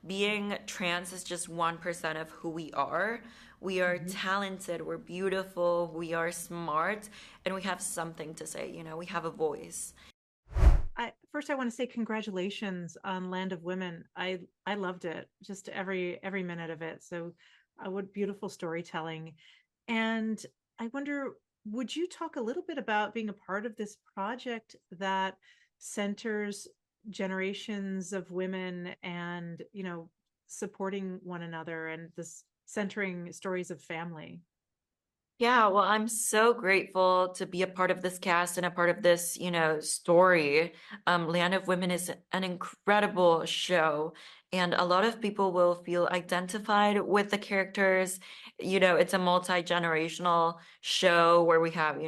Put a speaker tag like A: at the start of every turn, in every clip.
A: being trans is just 1% of who we are. We are
B: Mhm.
A: talented, we're beautiful, we are smart, and we have something to say, we have a voice.
B: First, I want to say congratulations on Land of Women. I loved it, just every minute of it. So, what beautiful storytelling. And I wonder, would you talk a little bit about being a part of this project that centers generations of women and, supporting one another and this centering stories of family?
A: Yeah, well, I'm so grateful to be a part of this cast and a part of this, story. Land of Women is an incredible show, and a lot of people will feel identified with the characters. It's a multi-generational show where we have,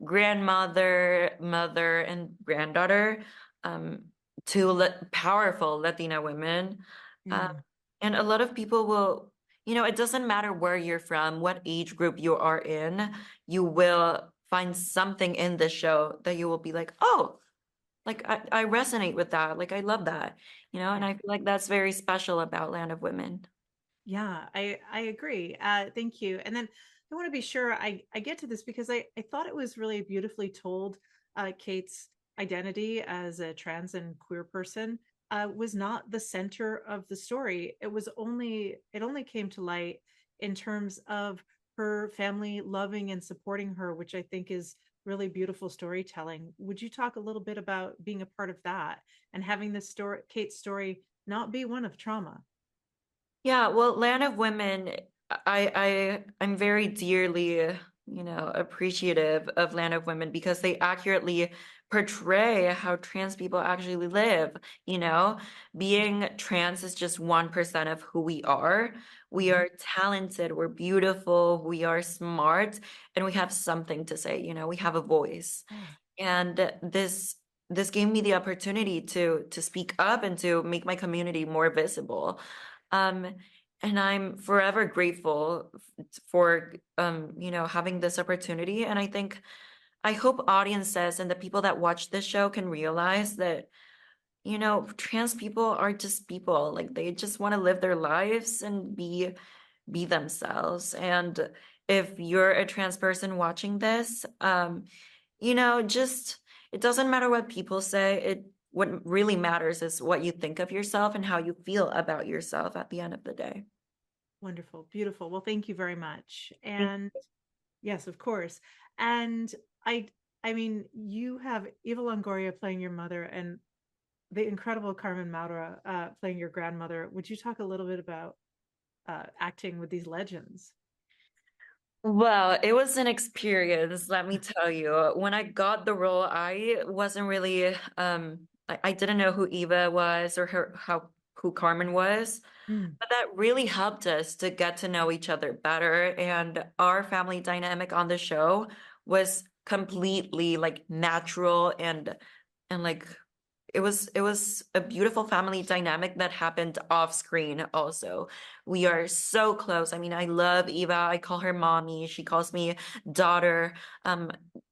A: grandmother, mother, and granddaughter, um, two powerful Latina women. Um,
B: Mm.
A: and a lot of people will it doesn't matter where you're from, what age group you are in, you will find something in the show that you will be like, oh, like I resonate with that. Like I love that, and I feel like that's very special about Land of Women.
B: Yeah, I agree. Thank you. And then I want to be sure I get to this because I thought it was really beautifully told. Kate's identity as a trans and queer person was not the center of the story. It only came to light in terms of her family loving and supporting her, which I think is really beautiful storytelling. Would you talk a little bit about being a part of that and having this story, Kate's story, not be one of trauma?
A: Yeah, well, Land of Women, I'm very dearly, appreciative of Land of Women because they accurately portray how trans people actually live, you know? Being trans is just 1% of who we are. We
B: Mhm.
A: are talented, we're beautiful, we are smart, and we have something to say, we have a voice.
B: Yeah.
A: And this gave me the opportunity to speak up and to make my community more visible. Um, and I'm forever grateful for having this opportunity. And I hope audiences and the people that watch this show can realize that, trans people are just people. Like they just want to live their lives and be themselves. And if you're a trans person watching this, just it doesn't matter what people say. What really matters is what you think of yourself and how you feel about yourself at the end of the day.
B: Wonderful. Beautiful. Well, thank you very much. And yes, of course. And I I mean, you have Eva Longoria playing your mother and the incredible Carmen Maura playing your grandmother. Would you talk a little bit about acting with these legends?
A: Well, it was an experience, let me tell you. When I got the role, I wasn't really I didn't know who Eva was or who Carmen was.
B: Mm.
A: But that really helped us to get to know each other better. And our family dynamic on the show was completely like natural and like it was a beautiful family dynamic that happened off screen also. We are so close. I mean, I love Eva. I call her mommy. She calls me daughter. Um,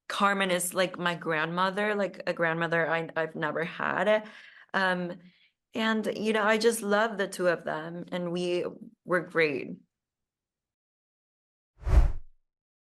A: Carmen is like my grandmother, like a grandmother I've never had. Um, and I just love the two of them, and we were great.